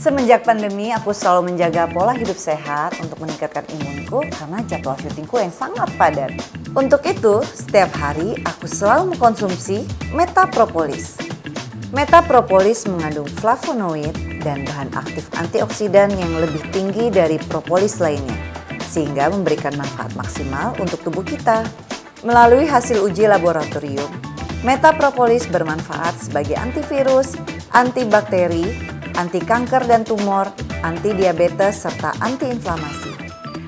Semenjak pandemi, aku selalu menjaga pola hidup sehat untuk meningkatkan imunku karena jadwal syutingku yang sangat padat. Untuk itu, setiap hari aku selalu mengkonsumsi Metapropolis. Metapropolis mengandung flavonoid dan bahan aktif antioksidan yang lebih tinggi dari propolis lainnya, sehingga memberikan manfaat maksimal untuk tubuh kita. Melalui hasil uji laboratorium, Metapropolis bermanfaat sebagai antivirus, antibakteri, anti kanker dan tumor, anti diabetes, serta antiinflamasi.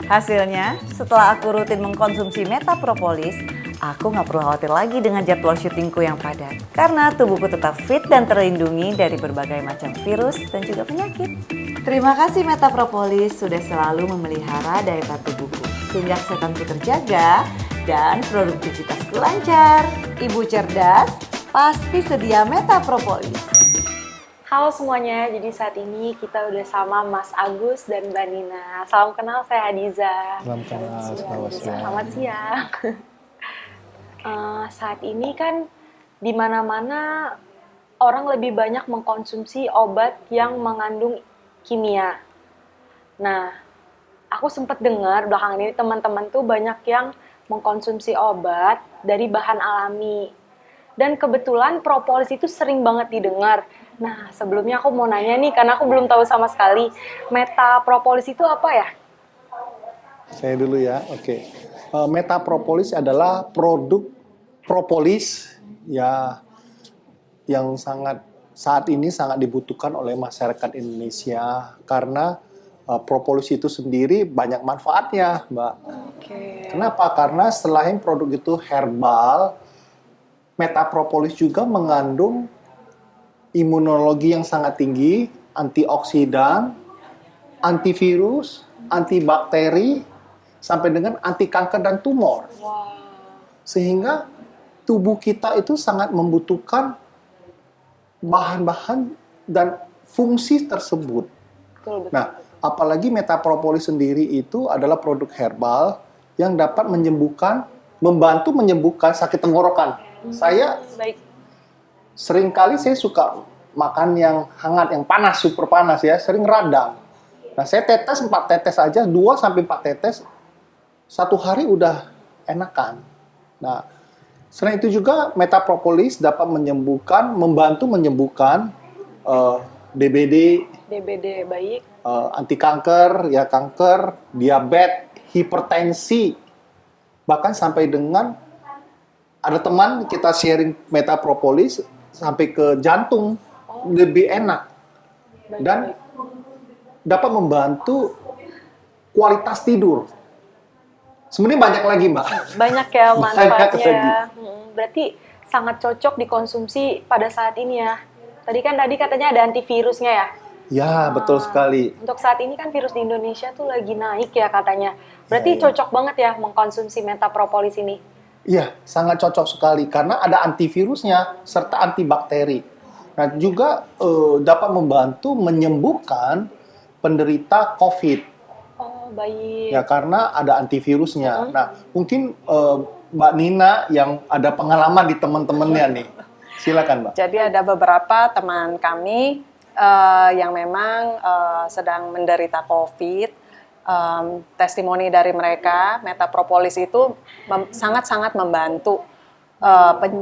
Hasilnya, setelah aku rutin mengkonsumsi Metapropolis, aku nggak perlu khawatir lagi dengan jadwal syutingku yang padat. Karena tubuhku tetap fit dan terlindungi dari berbagai macam virus dan juga penyakit. Terima kasih Metapropolis sudah selalu memelihara daya tahan tubuhku, sehingga kesehatanku terjaga dan produktivitasku lancar. Ibu cerdas, pasti sedia Metapropolis. Halo semuanya, jadi saat ini kita udah sama Mas Agus dan Mbak Nina. Salam kenal, saya Hadiza. Salam kenal, selamat siang. Selamat siang. Saat ini kan di mana-mana orang lebih banyak mengkonsumsi obat yang mengandung kimia. Nah, aku sempat dengar belakangan ini teman-teman tuh banyak yang mengkonsumsi obat dari bahan alami. Dan kebetulan propolis itu sering banget didengar. Nah, sebelumnya aku mau nanya nih, karena aku belum tahu sama sekali, Metapropolis itu apa ya? Saya dulu ya, oke. Metapropolis adalah produk propolis ya yang saat ini sangat dibutuhkan oleh masyarakat Indonesia karena propolis itu sendiri banyak manfaatnya, Mbak. Oke. Kenapa? Karena selain produk itu herbal, Metapropolis juga mengandung imunologi yang sangat tinggi, antioksidan, antivirus, antibakteri, sampai dengan anti kanker dan tumor. Wow. Sehingga tubuh kita itu sangat membutuhkan bahan-bahan dan fungsi tersebut. Betul. Nah, apalagi Metapropolis sendiri itu adalah produk herbal yang dapat membantu menyembuhkan sakit tenggorokan. Saya Baik. seringkali saya suka makan yang hangat, yang panas, super panas ya, sering radang. Nah, saya tetes 4 tetes aja, 2 sampai 4 tetes, 1 hari udah enakan. Nah, selain itu juga Metapropolis dapat membantu menyembuhkan DBD, baik. anti kanker, ya kanker, diabetes, hipertensi, bahkan sampai dengan ada teman kita sharing Metapropolis sampai ke jantung lebih enak dan dapat membantu kualitas tidur. Sebenarnya banyak lagi, Mbak. Banyak ya manfaatnya. lagi. Berarti sangat cocok dikonsumsi pada saat ini ya. Tadi katanya ada antivirusnya ya. Ya, betul sekali. Untuk saat ini kan virus di Indonesia tuh lagi naik ya katanya. Berarti Ya. cocok banget ya mengkonsumsi Metapropolis ini. Iya, sangat cocok sekali karena ada antivirusnya serta antibakteri. Nah, juga dapat membantu menyembuhkan penderita COVID. Oh, baik. Ya, karena ada antivirusnya. Nah, mungkin Mbak Nina yang ada pengalaman di teman-temannya nih. Silakan, Mbak. Jadi ada beberapa teman kami yang memang sedang menderita COVID. Testimoni dari mereka, Metapropolis itu sangat-sangat membantu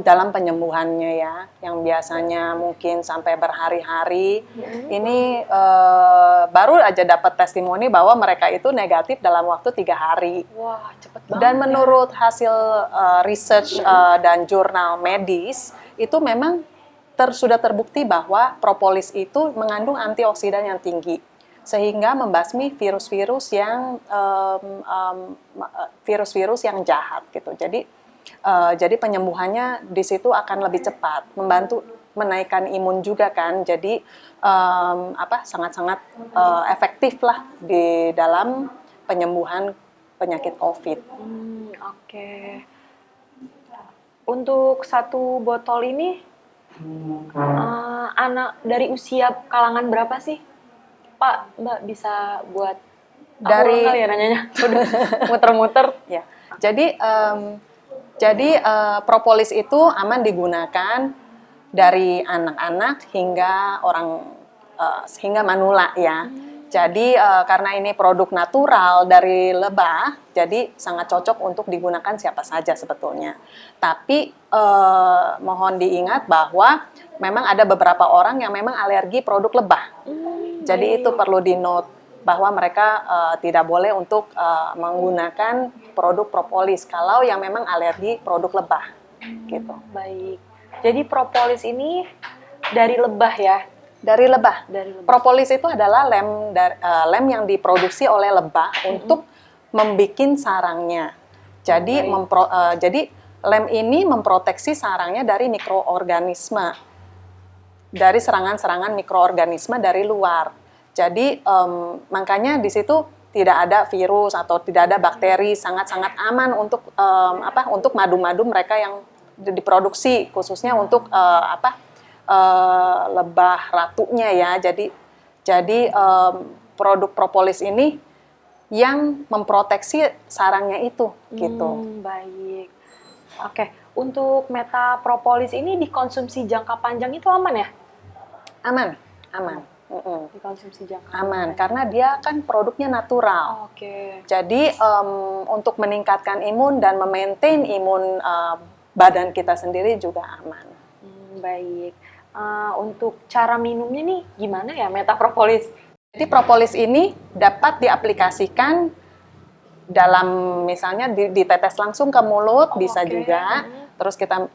dalam penyembuhannya ya, yang biasanya mungkin sampai berhari-hari. Ini baru aja dapat testimoni bahwa mereka itu negatif dalam waktu 3 hari. Wah, cepet banget. Dan menurut hasil research dan jurnal medis, itu memang sudah terbukti bahwa propolis itu mengandung antioksidan yang tinggi, sehingga membasmi virus-virus yang jahat gitu. Jadi penyembuhannya di situ akan lebih cepat, membantu menaikkan imun juga kan. Jadi sangat-sangat efektif lah di dalam penyembuhan penyakit COVID. Oke. Untuk 1 botol ini anak dari usia kalangan berapa sih? Pak, Mbak bisa buat Dari kali ya nanyanya. Udah muter-muter. Ya. Jadi propolis itu aman digunakan dari anak-anak hingga orang sehingga manula ya. Jadi karena ini produk natural dari lebah, jadi sangat cocok untuk digunakan siapa saja sebetulnya. Tapi mohon diingat bahwa memang ada beberapa orang yang memang alergi produk lebah. Jadi itu perlu di-note bahwa mereka tidak boleh untuk menggunakan produk propolis kalau yang memang alergi produk lebah gitu. Baik. Jadi propolis ini dari lebah ya? Dari lebah. Dari lebah. Propolis itu adalah lem yang diproduksi oleh lebah untuk membikin sarangnya. Jadi jadi lem ini memproteksi sarangnya dari mikroorganisme, dari serangan-serangan mikroorganisme dari luar. Jadi makanya di situ tidak ada virus atau tidak ada bakteri, sangat-sangat aman untuk untuk madu-madu mereka yang diproduksi khususnya untuk lebah ratunya ya. Jadi produk propolis ini yang memproteksi sarangnya itu gitu. Baik. Oke, untuk metapropolis ini dikonsumsi jangka panjang itu aman ya? Aman. Dikonsumsi jangka Aman karena dia kan produknya natural. Oke. Jadi untuk meningkatkan imun dan memaintain imun badan kita sendiri juga aman. Baik. Untuk cara minumnya nih gimana ya metapropolis? Jadi propolis ini dapat diaplikasikan dalam misalnya ditetes langsung ke mulut bisa juga. Terus kita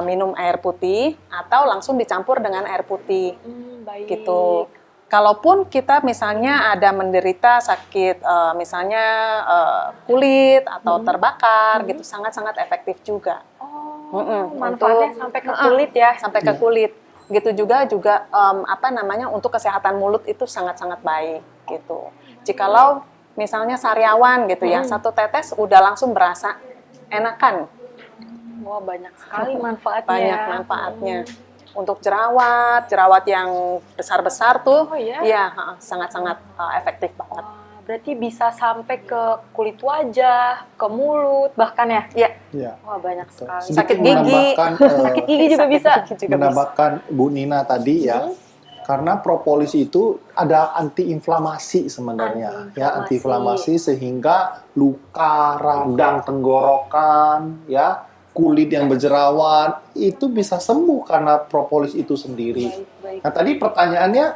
minum air putih atau langsung dicampur dengan air putih. Baik. Gitu. Kalaupun kita misalnya ada menderita sakit misalnya kulit atau terbakar gitu sangat-sangat efektif juga. Manfaatnya sampai ke kulit ya? Sampai ke kulit. Gitu juga untuk kesehatan mulut itu sangat-sangat baik gitu. Jikalau misalnya sariawan gitu ya, satu tetes udah langsung berasa enakan. Wah, banyak sekali manfaatnya. Banyak manfaatnya. Untuk jerawat yang besar-besar tuh, ya sangat-sangat efektif banget. Berarti bisa sampai ke kulit wajah, ke mulut, bahkan ya? Iya. Wah, banyak sekali. Sakit gigi. Sakit gigi juga bisa. Menambahkan Bu Nina tadi ya, karena propolis itu ada antiinflamasi sebenarnya, antiinflamasi sehingga luka, radang tenggorokan, ya, kulit yang berjerawat itu bisa sembuh karena propolis itu sendiri. Baik. Nah tadi pertanyaannya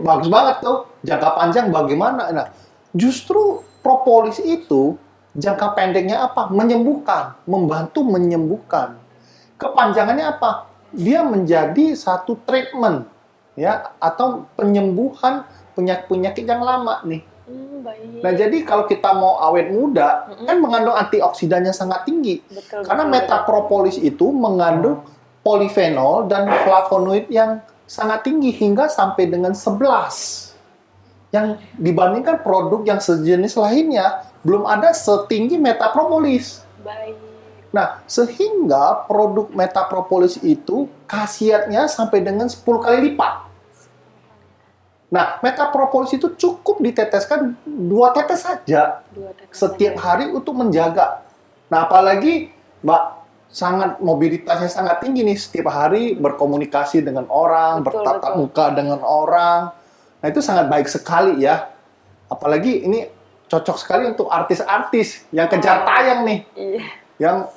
bagus banget tuh, jangka panjang bagaimana? Nah justru propolis itu jangka pendeknya apa? Menyembuhkan, membantu menyembuhkan. Kepanjangannya apa? Dia menjadi satu treatment, ya, atau penyembuhan penyakit yang lama nih. Baik. Nah, jadi kalau kita mau awet muda, kan mengandung antioksidannya sangat tinggi. Karena metapropolis itu mengandung polifenol dan flavonoid yang sangat tinggi hingga sampai dengan 11. Yang dibandingkan produk yang sejenis lainnya, belum ada setinggi metapropolis. Baik. Nah, sehingga produk metapropolis itu khasiatnya sampai dengan 10 kali lipat. Nah, metapropolis itu cukup diteteskan 2 tetes saja setiap hari untuk menjaga. Nah, apalagi Mbak mobilitasnya sangat tinggi nih, setiap hari berkomunikasi dengan orang, bertatap muka dengan orang. Nah, itu sangat baik sekali ya. Apalagi ini cocok sekali untuk artis-artis yang kejar tayang nih. Yang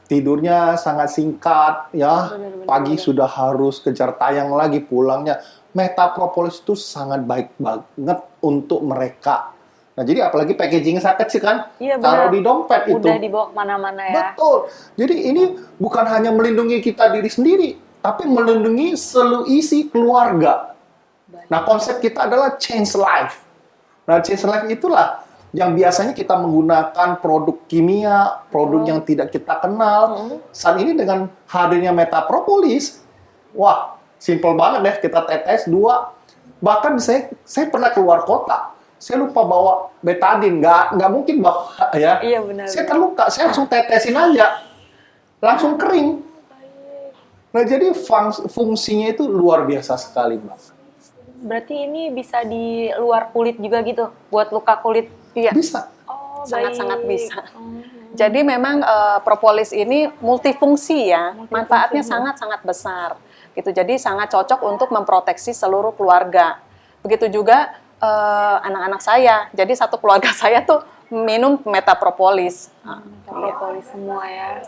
tidurnya sangat singkat ya. Pagi sudah harus kejar tayang lagi, pulangnya. Metapropolis itu sangat baik banget untuk mereka. Nah, jadi apalagi packaging sangat kecil kan, taruh di dompet itu. Udah dibawa kemana-mana ya. Betul. Jadi ini bukan hanya melindungi kita diri sendiri, tapi melindungi seluruh isi keluarga. Nah, konsep kita adalah change life. Nah, change life itulah yang biasanya kita menggunakan produk kimia, produk yang tidak kita kenal. Saat ini dengan hadirnya metapropolis, wah, simple banget deh, kita tetes 2. Bahkan saya pernah keluar kota. Saya lupa bawa betadine, nggak mungkin bawa ya. Iya benar. Saya terluka, saya langsung tetesin aja, langsung kering. Nah jadi fungsinya itu luar biasa sekali, Mbak. Berarti ini bisa di luar kulit juga gitu, buat luka kulit? Iya. Bisa. Oh, sangat-sangat bisa. Jadi memang propolis ini multifungsi ya, manfaatnya sangat-sangat besar. gitu. Jadi sangat cocok untuk memproteksi seluruh keluarga. Begitu juga anak-anak saya. Jadi satu keluarga saya tuh minum metapropolis. Propolis semua ya.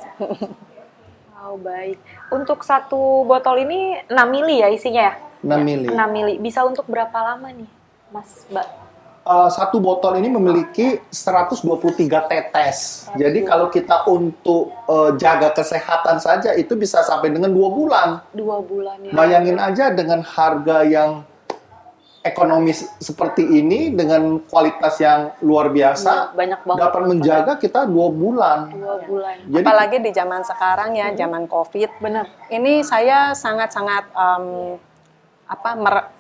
Oh, baik. Untuk satu botol ini 6 mili ya isinya ya? 6 mili. 6 mili. Bisa untuk berapa lama nih, Mas, Mbak? Satu botol ini memiliki 123 tetes. Jadi kalau kita untuk jaga kesehatan saja itu bisa sampai dengan 2 bulan. 2 bulan ya. Bayangin aja dengan harga yang ekonomis seperti ini dengan kualitas yang luar biasa, Banyak banget. dapat menjaga kita 2 bulan. 2 bulan. Jadi Apalagi di zaman sekarang ya, zaman COVID. Benar. Ini saya sangat-sangat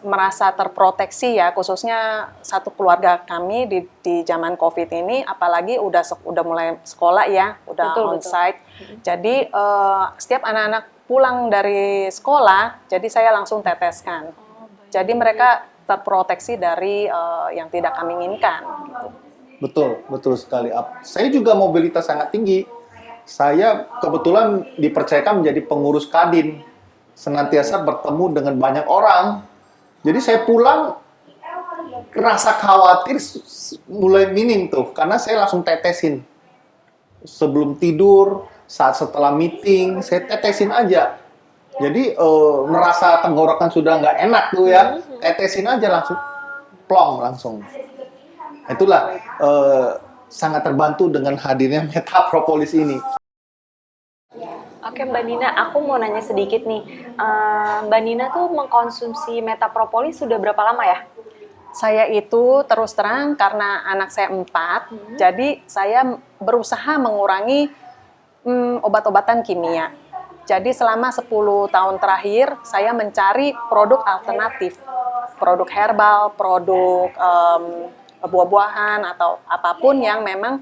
merasa terproteksi ya, khususnya satu keluarga kami di zaman COVID ini, apalagi udah mulai sekolah ya, udah Betul, onsite. Jadi setiap anak-anak pulang dari sekolah, jadi saya langsung teteskan. Jadi mereka terproteksi dari yang tidak kami inginkan. Gitu. betul sekali. Saya juga mobilitas sangat tinggi. Saya kebetulan dipercayakan menjadi pengurus Kadin, senantiasa bertemu dengan banyak orang. Jadi saya pulang rasa khawatir mulai minim tuh, karena saya langsung tetesin. Sebelum tidur, saat setelah meeting, saya tetesin aja. Jadi merasa tenggorokan sudah nggak enak tuh ya, tetesin aja langsung, plong langsung. Itulah sangat terbantu dengan hadirnya metapropolis ini. Oke Mbak Nina, aku mau nanya sedikit nih. Mbak Nina tuh mengkonsumsi metapropolis sudah berapa lama ya? Saya itu terus terang karena anak saya 4, jadi saya berusaha mengurangi obat-obatan kimia. Jadi selama 10 tahun terakhir saya mencari produk alternatif, produk herbal, produk buah-buahan atau apapun yang memang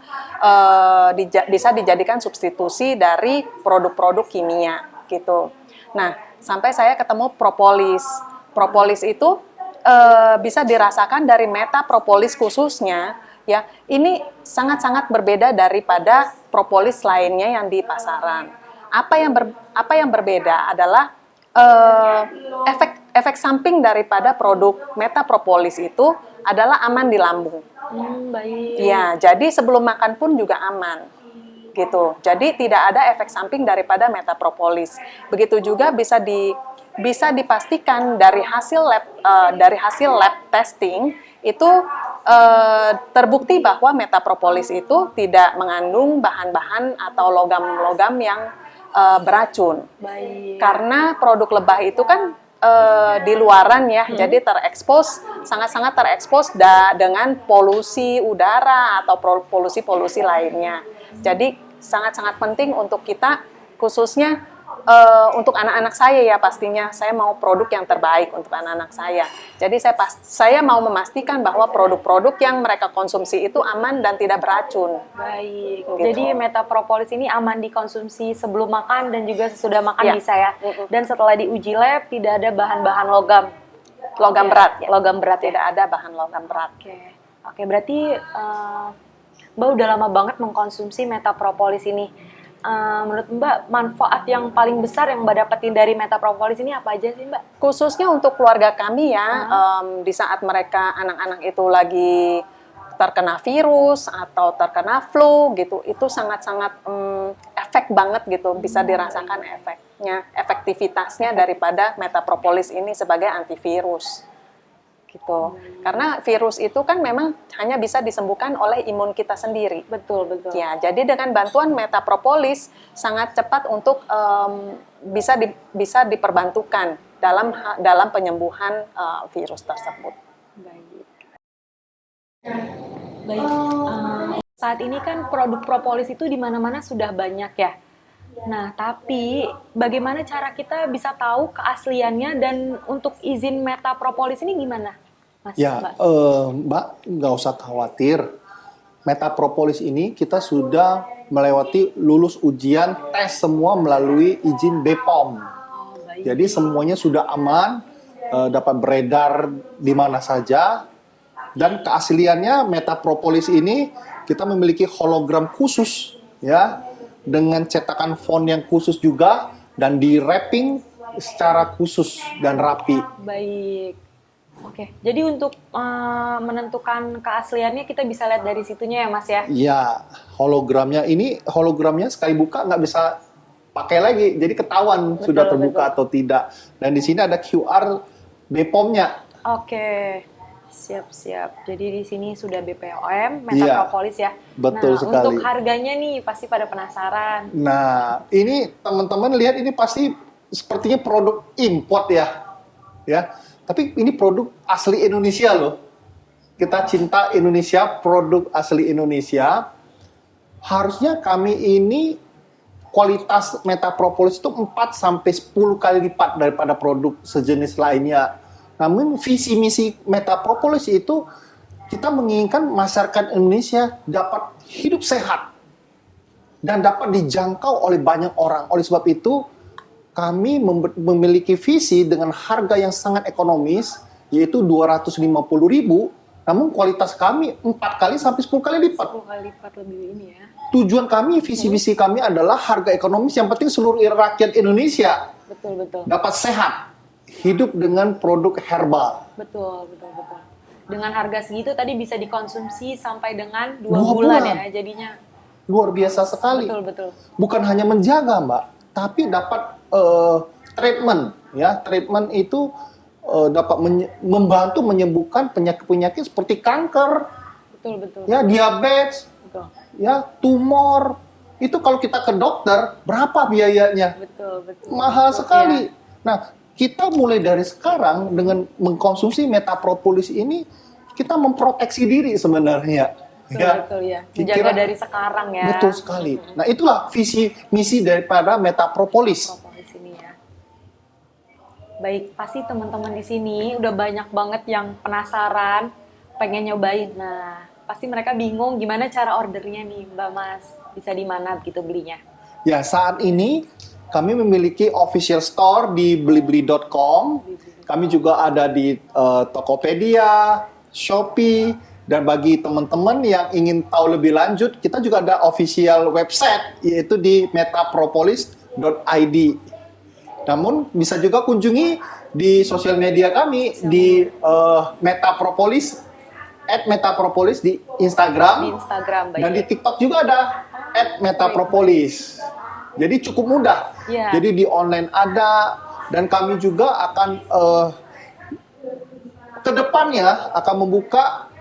bisa dijadikan substitusi dari produk-produk kimia gitu. Nah, sampai saya ketemu propolis. Propolis itu bisa dirasakan dari metapropolis khususnya ya. Ini sangat-sangat berbeda daripada propolis lainnya yang di pasaran. Apa yang berbeda adalah efek samping daripada produk metapropolis itu adalah aman di lambung. Baik. Ya, jadi sebelum makan pun juga aman. Gitu. Jadi tidak ada efek samping daripada metapropolis. Begitu juga bisa dipastikan dari hasil lab testing itu terbukti bahwa metapropolis itu tidak mengandung bahan-bahan atau logam-logam yang beracun. Baik. Karena produk lebah itu kan di luaran ya, jadi sangat-sangat terekspos dengan polusi udara atau polusi-polusi lainnya. Jadi sangat-sangat penting untuk kita, khususnya untuk anak-anak saya ya, pastinya saya mau produk yang terbaik untuk anak-anak saya. Jadi saya mau memastikan bahwa produk-produk yang mereka konsumsi itu aman dan tidak beracun. Baik. Gitu. Jadi metapropolis ini aman dikonsumsi sebelum makan dan juga sesudah makan Ya. bisa ya. Dan setelah diuji lab tidak ada bahan-bahan logam. Logam Ya, berat ya. Logam berat ya. Tidak ada bahan logam berat. Oke, berarti Mbak udah lama banget mengkonsumsi metapropolis ini. Menurut Mbak, manfaat yang paling besar yang Mbak dapetin dari metapropolis ini apa aja sih Mbak? Khususnya untuk keluarga kami ya, di saat mereka anak-anak itu lagi terkena virus atau terkena flu gitu, itu sangat-sangat efek banget gitu, bisa dirasakan efektivitasnya daripada metapropolis ini sebagai antivirus gitu. Karena virus itu kan memang hanya bisa disembuhkan oleh imun kita sendiri. Betul. Ya, jadi dengan bantuan metapropolis sangat cepat untuk bisa diperbantukan dalam penyembuhan virus tersebut. Baik. Saat ini kan produk propolis itu di mana-mana sudah banyak ya. Nah, tapi bagaimana cara kita bisa tahu keasliannya dan untuk izin metapropolis ini gimana, Mas? Ya, Mbak? Mbak, nggak usah khawatir. Metapropolis ini kita sudah melewati lulus ujian tes semua melalui izin BPOM. Baik. Jadi semuanya sudah aman, dapat beredar di mana saja. Dan keasliannya metapropolis ini kita memiliki hologram khusus ya, dengan cetakan font yang khusus juga, dan di wrapping secara khusus dan rapi. Baik. Oke, jadi untuk menentukan keasliannya kita bisa lihat dari situnya ya Mas ya? Ya, hologramnya sekali buka nggak bisa pakai lagi, jadi ketahuan Betul, sudah terbuka betul. atau tidak. Dan di sini ada QR BPOM-nya. Oke, siap-siap. Jadi di sini sudah BPOM, Metapropolis ya. betul Nah, sekali. untuk harganya nih pasti pada penasaran. Nah, ini teman-teman lihat ini pasti sepertinya produk import ya. Ya. Tapi ini produk asli Indonesia loh. Kita cinta Indonesia, produk asli Indonesia. Harusnya kami ini kualitas Metapropolis itu 4 sampai 10 kali lipat daripada produk sejenis lainnya. Namun visi misi Metapropolis itu kita menginginkan masyarakat Indonesia dapat hidup sehat dan dapat dijangkau oleh banyak orang. Oleh sebab itu, kami memiliki visi dengan harga yang sangat ekonomis, yaitu 250.000, namun kualitas kami 4 kali sampai 10 kali lipat. 10 kali lipat lebih ini ya. Tujuan kami, visi misi kami adalah harga ekonomis, yang penting seluruh rakyat Indonesia Betul, betul. dapat sehat, hidup dengan produk herbal. Betul, betul, betul. Dengan harga segitu tadi bisa dikonsumsi sampai dengan 2 2 bulan bulan. ya jadinya. Luar biasa sekali. Betul, betul. Bukan hanya menjaga, Mbak, tapi dapat treatment. Ya, treatment itu dapat membantu menyembuhkan penyakit-penyakit seperti kanker, Betul, betul. ya, diabetes, Betul. ya, tumor. Itu kalau kita ke dokter, berapa biayanya? Betul, betul. Mahal Betul, sekali. ya. Nah, kita mulai dari sekarang dengan mengkonsumsi Metapropolis ini, kita memproteksi diri sebenarnya. Betul, betul ya. Menjaga Kira- dari sekarang ya. Betul sekali. Nah, itulah visi misi daripada Metapropolis. Propolis ini ya. Baik, pasti teman-teman di sini udah banyak banget yang penasaran, pengen nyobain. Nah, pasti mereka bingung gimana cara ordernya nih, Mbak Mas. Bisa di mana gitu belinya? Ya, saat ini kami memiliki official store di blibli.com. Kami juga ada di Tokopedia, Shopee, dan bagi teman-teman yang ingin tahu lebih lanjut, kita juga ada official website, yaitu di metapropolis.id. Namun bisa juga kunjungi di sosial media kami di Metapropolis, @Metapropolis di Instagram. Di Instagram, baik. Dan di TikTok juga ada @Metapropolis. Jadi cukup mudah. Iya. Jadi di online ada, dan kami juga akan ke depannya akan membuka,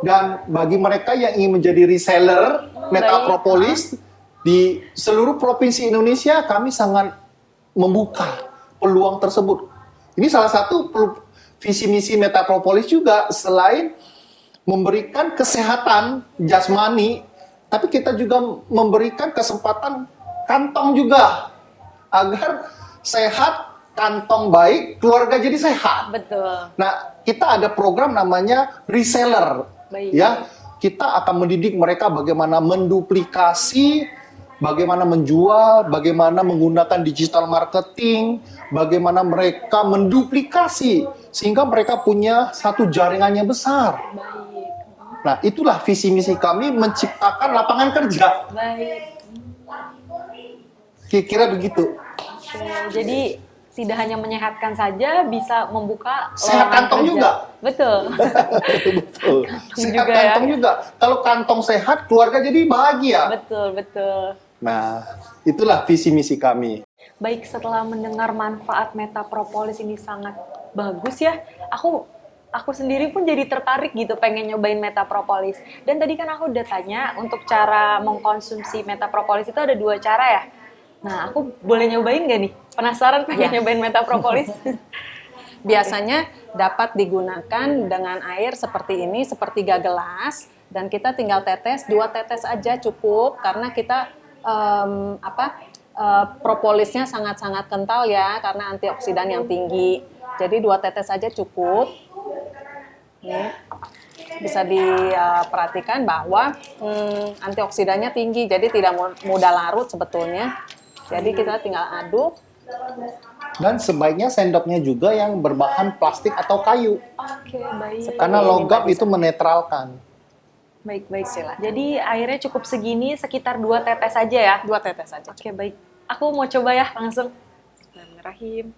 dan bagi mereka yang ingin menjadi reseller Metapropolis di seluruh provinsi Indonesia, kami sangat membuka peluang tersebut. Ini salah satu visi misi Metapropolis juga, selain memberikan kesehatan jasmani, tapi kita juga memberikan kesempatan kantong juga, agar sehat, kantong baik, keluarga jadi sehat. Betul. Nah, kita ada program namanya reseller. Baik. Ya, kita akan mendidik mereka bagaimana menduplikasi, bagaimana menjual, bagaimana menggunakan digital marketing, bagaimana mereka menduplikasi sehingga mereka punya satu jaringan yang besar. Baik. Nah, itulah visi misi kami, menciptakan lapangan kerja. Baik. Kira-kira begitu. Oke, jadi tidak hanya menyehatkan saja, bisa membuka Sehat lowongan kantong kerja. juga. Betul. Betul. Sehat juga ya. kantong juga. Kalau kantong sehat, keluarga jadi bahagia. Betul, betul. Nah, itulah visi misi kami. Baik, setelah mendengar manfaat Metapropolis ini sangat bagus ya, aku sendiri pun jadi tertarik gitu pengen nyobain Metapropolis. Dan tadi kan aku udah tanya untuk cara mengkonsumsi Metapropolis itu ada 2 cara ya. Nah, aku boleh nyobain gak nih? Penasaran pengen Ya. nyobain Metapropolis? Biasanya dapat digunakan dengan air seperti ini, sepertiga gelas, dan kita tinggal tetes, 2 tetes aja cukup, karena kita propolisnya sangat-sangat kental ya, karena antioksidan yang tinggi. Jadi 2 tetes aja cukup. Nih, bisa diperhatikan bahwa antioksidannya tinggi, jadi tidak mudah larut sebetulnya. Jadi kita tinggal aduk. Dan sebaiknya sendoknya juga yang berbahan plastik atau kayu. Oke, baik. Karena ini, logam Mbak, itu menetralkan. Baik, baik. Jadi airnya cukup segini, sekitar 2 tetes aja ya? 2 tetes aja. Oke, baik. Aku mau coba ya langsung. Bismillahirrahmanirrahim.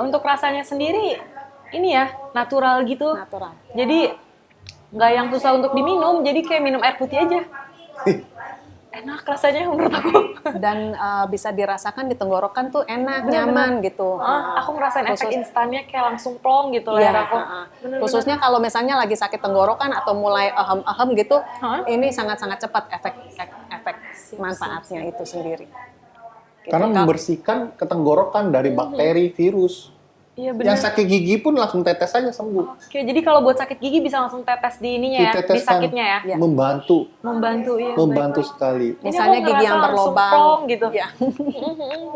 Untuk rasanya sendiri ini ya natural gitu. Natural. Jadi nggak yang susah untuk diminum. Jadi kayak minum air putih aja. Enak rasanya menurut aku. Dan bisa dirasakan di tenggorokan tuh enak, Bener-bener. nyaman gitu. Aku ngerasain efek Khusus- instannya kayak langsung plong gitu Iya, leher aku. Bener-bener. khususnya kalau misalnya lagi sakit tenggorokan atau mulai ahem-ahem gitu, Hah? ini sangat-sangat cepat efek manfaatnya itu sendiri. Gitu. Karena membersihkan ketenggorokan dari bakteri, virus. Iya bener. Yang sakit gigi pun langsung tetes aja sembuh. Oke, jadi kalau buat sakit gigi bisa langsung tetes di ininya ya, di Diteteskan. sakitnya ya. Iya. Membantu, Membantu ya. membantu baik-baik. sekali. Ini Misalnya aku gigi yang ngerasa langsung berlobang plong gitu. Ya.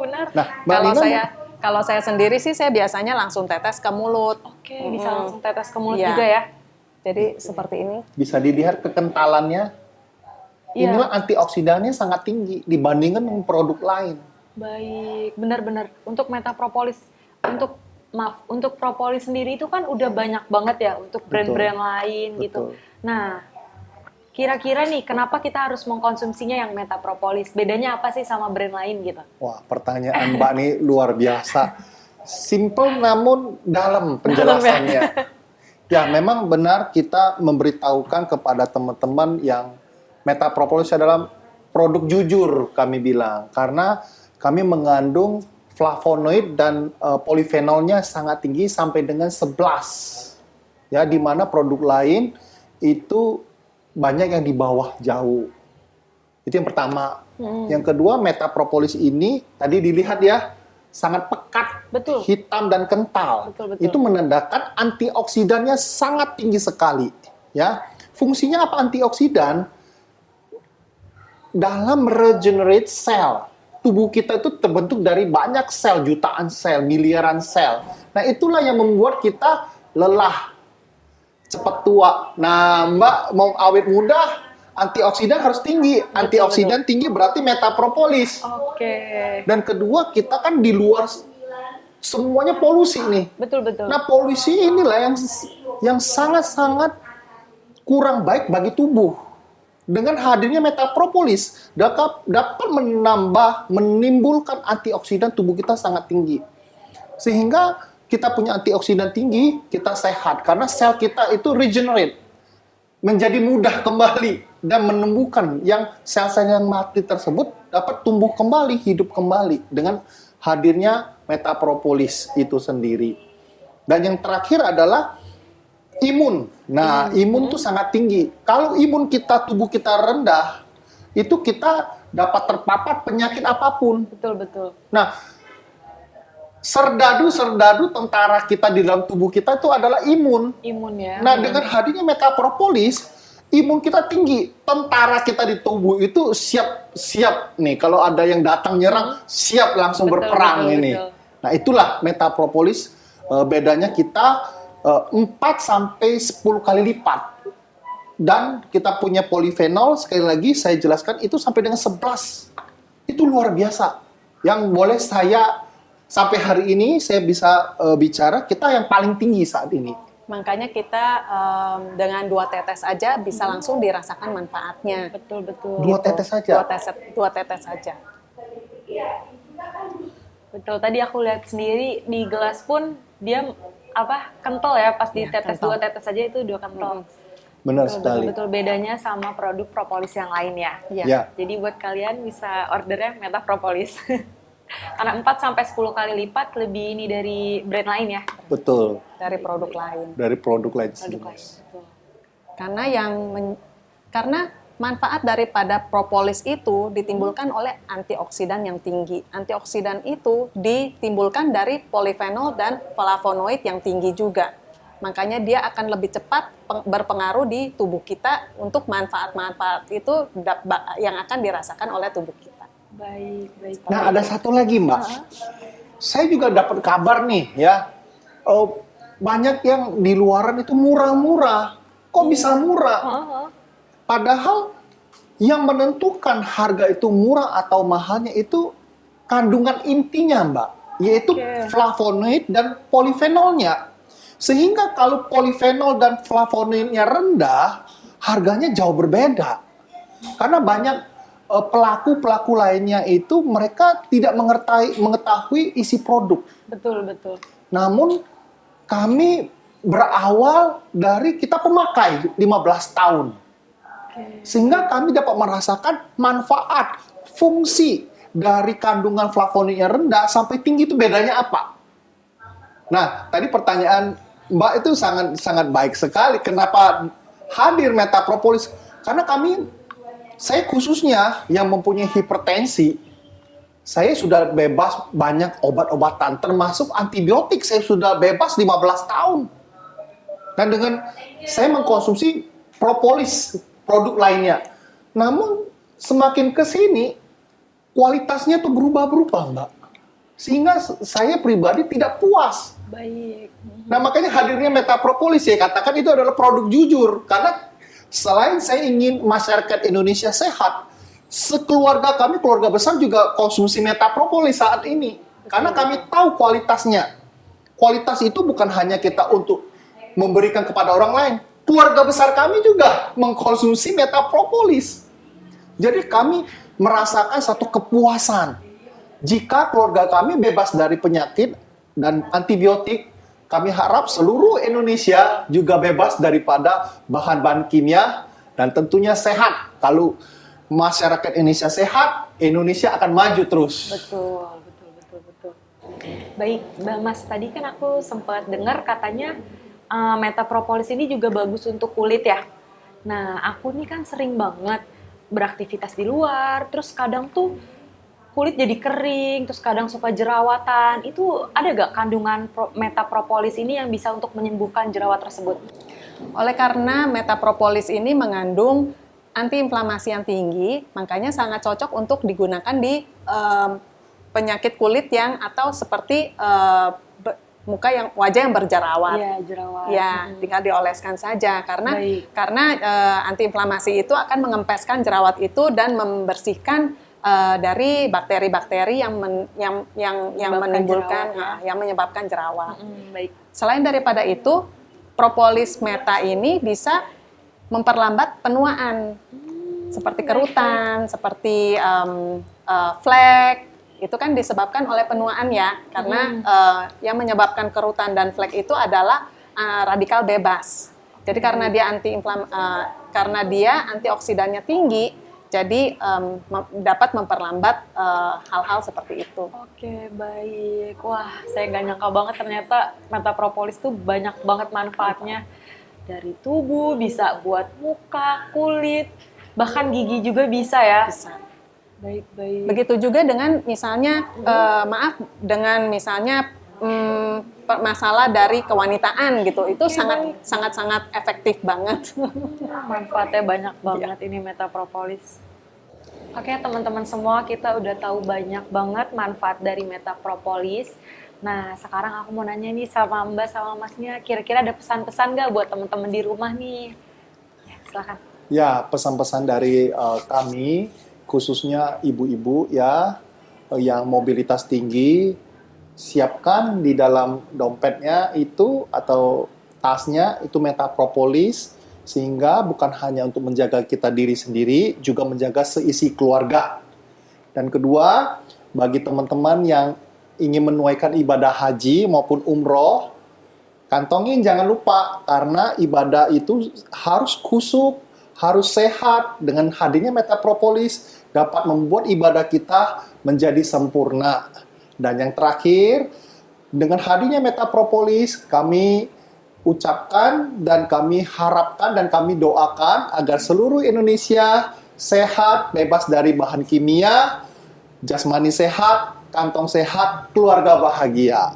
Benar. Nah, Mbak Kalau Nina, saya sendiri sih saya biasanya langsung tetes ke mulut. Oke, bisa langsung tetes ke mulut Iya. juga ya. Jadi seperti ini. bisa dilihat kekentalannya. Iya. Inilah antioksidannya sangat tinggi dibandingkan dengan produk lain. Baik, benar-benar. Untuk metapropolis, untuk propolis sendiri itu kan udah banyak banget ya untuk brand-brand lain gitu. Betul. Nah, kira-kira nih kenapa kita harus mengkonsumsinya yang metapropolis? Bedanya apa sih sama brand lain gitu? Wah, pertanyaan Mbak nih luar biasa. Simple namun dalam penjelasannya. Ya, memang benar kita memberitahukan kepada teman-teman yang metapropolis adalah produk jujur kami bilang. Karena kami mengandung flavonoid dan polifenolnya sangat tinggi sampai dengan 11. Ya, di mana produk lain itu banyak yang di bawah jauh. Itu yang pertama. Yang kedua, metapropolis ini tadi dilihat ya sangat pekat, Betul. hitam dan kental. Betul, betul. Itu menandakan antioksidannya sangat tinggi sekali. Ya, fungsinya apa antioksidan? Dalam regenerate sel. Tubuh kita itu terbentuk dari banyak sel, jutaan sel, miliaran sel. Nah, itulah yang membuat kita lelah, cepat tua. Nah, Mbak mau awet muda, antioksidan harus tinggi. Antioksidan tinggi berarti metapropolis. Oke. Dan kedua, kita kan di luar semuanya polusi nih. Betul-betul. Nah, polusi inilah yang sangat-sangat kurang baik bagi tubuh. Dengan hadirnya metapropolis dapat menimbulkan antioksidan tubuh kita sangat tinggi. Sehingga kita punya antioksidan tinggi, kita sehat karena sel kita itu regenerate, menjadi mudah kembali dan menumbuhkan yang sel-sel yang mati tersebut dapat tumbuh kembali, hidup kembali dengan hadirnya metapropolis itu sendiri. Dan yang terakhir adalah imun. Nah, imun tuh sangat tinggi. Kalau imun kita, tubuh kita rendah, itu kita dapat terpapar penyakit apapun. Betul-betul. Nah, serdadu-serdadu tentara kita di dalam tubuh kita itu adalah imun. Imun ya. Nah, dengan hadirnya metapropolis, imun kita tinggi. Tentara kita di tubuh itu siap nih. Kalau ada yang datang nyerang, siap langsung Betul, berperang betul, ini. betul. Nah, itulah metapropolis. Bedanya kita 4-10 kali lipat. Dan kita punya polifenol, sekali lagi saya jelaskan, itu sampai dengan 11. Itu luar biasa. Yang boleh saya, sampai hari ini saya bisa bicara, kita yang paling tinggi saat ini. Makanya kita dengan 2 tetes aja bisa langsung dirasakan manfaatnya. Betul-betul. 2 tetes saja. 2 tetes saja. Betul. Tadi aku lihat sendiri di gelas pun dia kental ya pas Iya, ditetes kental. 2 tetes aja itu udah kental. Benar sekali. Betul bedanya sama produk propolis yang lain ya. Iya. Ya. Jadi buat kalian bisa ordernya metapropolis. Karena 4-10 kali lipat lebih ini dari brand lain ya. Betul. Dari produk lain. Dari produk lain. Produk lain. Betul. Karena manfaat daripada propolis itu ditimbulkan oleh antioksidan yang tinggi. Antioksidan itu ditimbulkan dari polifenol dan flavonoid yang tinggi juga. Makanya dia akan lebih cepat berpengaruh di tubuh kita untuk manfaat-manfaat itu yang akan dirasakan oleh tubuh kita. Baik. Nah, ada satu lagi, Mbak. Saya juga dapat kabar nih, ya. Banyak yang di luaran itu murah-murah. Kok bisa murah? Padahal yang menentukan harga itu murah atau mahalnya itu kandungan intinya, Mbak. Yaitu flavonoid dan polifenolnya. Sehingga kalau polifenol dan flavonoidnya rendah, harganya jauh berbeda. Karena banyak pelaku-pelaku lainnya itu mereka tidak mengetahui isi produk. Betul, betul. Namun kami berawal dari kita pemakai 15 tahun. Sehingga kami dapat merasakan manfaat, fungsi dari kandungan flavonoid yang rendah sampai tinggi itu bedanya apa? Nah, tadi pertanyaan Mbak itu sangat baik sekali. Kenapa hadir metapropolis? Karena saya khususnya yang mempunyai hipertensi, saya sudah bebas banyak obat-obatan, termasuk antibiotik. Saya sudah bebas 15 tahun. Dan dengan saya mengkonsumsi propolis, produk lainnya. Namun semakin ke sini, kualitasnya tuh berubah-berubah, Mbak. Sehingga saya pribadi tidak puas. Baik. Nah, makanya hadirnya metapropolis, saya katakan itu adalah produk jujur. Karena selain saya ingin masyarakat Indonesia sehat, sekeluarga kami, keluarga besar juga konsumsi metapropolis saat ini. Karena kami tahu kualitasnya. Kualitas itu bukan hanya kita untuk memberikan kepada orang lain. Keluarga besar kami juga mengkonsumsi metapropolis. Jadi kami merasakan satu kepuasan. Jika keluarga kami bebas dari penyakit dan antibiotik, kami harap seluruh Indonesia juga bebas daripada bahan-bahan kimia dan tentunya sehat. Kalau masyarakat Indonesia sehat, Indonesia akan maju terus. Betul. Baik, Mbak Mas, tadi kan aku sempat dengar katanya metapropolis ini juga bagus untuk kulit ya. Nah, aku nih kan sering banget beraktivitas di luar, terus kadang tuh kulit jadi kering, terus kadang suka jerawatan. Itu ada gak kandungan metapropolis ini yang bisa untuk menyembuhkan jerawat tersebut? Oleh karena metapropolis ini mengandung antiinflamasi yang tinggi, makanya sangat cocok untuk digunakan di penyakit kulit yang atau seperti wajah yang berjerawat. Iya, jerawat. Ya, tinggal dioleskan saja karena antiinflamasi itu akan mengempeskan jerawat itu dan membersihkan dari bakteri-bakteri yang menimbulkan jerawat, yang menyebabkan jerawat. Baik. Selain daripada itu, propolis meta ini bisa memperlambat penuaan seperti kerutan, seperti flek. Itu kan disebabkan oleh penuaan ya, karena yang menyebabkan kerutan dan flek itu adalah radikal bebas. Jadi karena dia antioksidannya tinggi, jadi dapat memperlambat hal-hal seperti itu. Oke, baik. Wah, saya nggak nyangka banget ternyata metapropolis tuh banyak banget manfaatnya. Dari tubuh, bisa buat muka, kulit, bahkan gigi juga bisa ya? Bisa. Baik. Begitu juga dengan misalnya, dengan misalnya masalah dari kewanitaan gitu, itu sangat efektif banget. Manfaatnya banyak banget ini metapropolis. Oke, teman-teman semua, kita udah tahu banyak banget manfaat dari metapropolis. Nah, sekarang aku mau nanya nih sama Mbak sama Masnya, kira-kira ada pesan-pesan nggak buat teman-teman di rumah nih? Ya, silakan. Ya, pesan-pesan dari kami, khususnya ibu-ibu ya, yang mobilitas tinggi, siapkan di dalam dompetnya itu atau tasnya itu metapropolis, sehingga bukan hanya untuk menjaga kita diri sendiri, juga menjaga seisi keluarga. Dan kedua, bagi teman-teman yang ingin menunaikan ibadah haji maupun umroh, kantongin jangan lupa, karena ibadah itu harus khusyuk, harus sehat. Dengan hadirnya metapropolis dapat membuat ibadah kita menjadi sempurna. Dan yang terakhir, dengan hadirnya metapropolis, kami ucapkan dan kami harapkan dan kami doakan agar seluruh Indonesia sehat, bebas dari bahan kimia, jasmani sehat, kantong sehat, keluarga bahagia.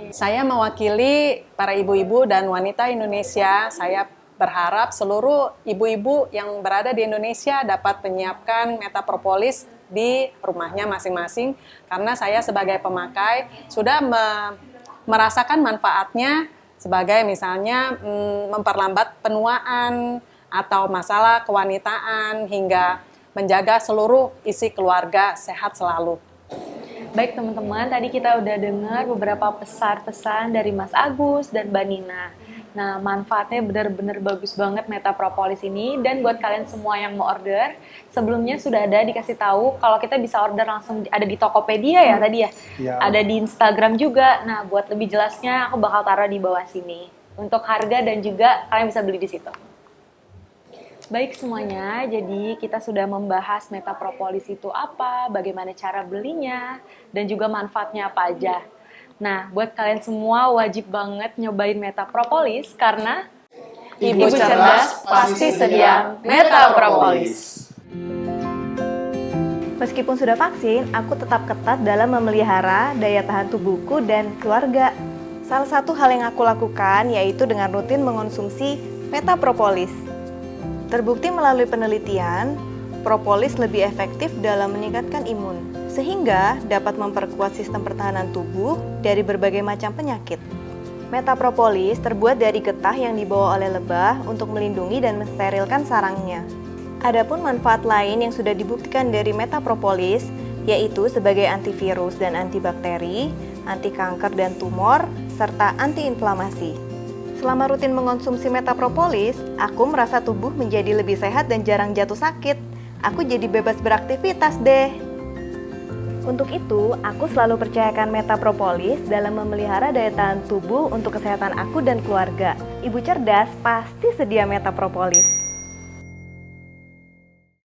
Saya mewakili para ibu-ibu dan wanita Indonesia. Saya berharap seluruh ibu-ibu yang berada di Indonesia dapat menyiapkan metapropolis di rumahnya masing-masing, karena saya sebagai pemakai sudah merasakan manfaatnya, sebagai misalnya memperlambat penuaan atau masalah kewanitaan hingga menjaga seluruh isi keluarga sehat selalu. Baik teman-teman, tadi kita udah dengar beberapa pesan-pesan dari Mas Agus dan Mbak Nina. Nah, manfaatnya benar-benar bagus banget Meta Propolis ini. Dan buat kalian semua yang mau order, sebelumnya sudah ada dikasih tahu kalau kita bisa order langsung ada di Tokopedia ya tadi ya. Iya. Ada di Instagram juga. Nah, buat lebih jelasnya aku bakal taruh di bawah sini. Untuk harga dan juga kalian bisa beli di situ. Baik semuanya, jadi kita sudah membahas Meta Propolis itu apa, bagaimana cara belinya, dan juga manfaatnya apa aja. Nah, buat kalian semua wajib banget nyobain Meta Propolis karena Ibu cerdas pasti sedia Meta Propolis. Meskipun sudah vaksin, aku tetap ketat dalam memelihara daya tahan tubuhku dan keluarga. Salah satu hal yang aku lakukan yaitu dengan rutin mengonsumsi Meta Propolis. Terbukti melalui penelitian, propolis lebih efektif dalam meningkatkan imun, sehingga dapat memperkuat sistem pertahanan tubuh dari berbagai macam penyakit. Meta Propolis terbuat dari getah yang dibawa oleh lebah untuk melindungi dan mensterilkan sarangnya. Adapun manfaat lain yang sudah dibuktikan dari Meta Propolis, yaitu sebagai antivirus dan antibakteri, anti kanker dan tumor, serta antiinflamasi. Selama rutin mengonsumsi Meta Propolis, aku merasa tubuh menjadi lebih sehat dan jarang jatuh sakit. Aku jadi bebas beraktivitas deh. Untuk itu, aku selalu percayakan Meta Propolis dalam memelihara daya tahan tubuh untuk kesehatan aku dan keluarga. Ibu cerdas pasti sedia Meta Propolis.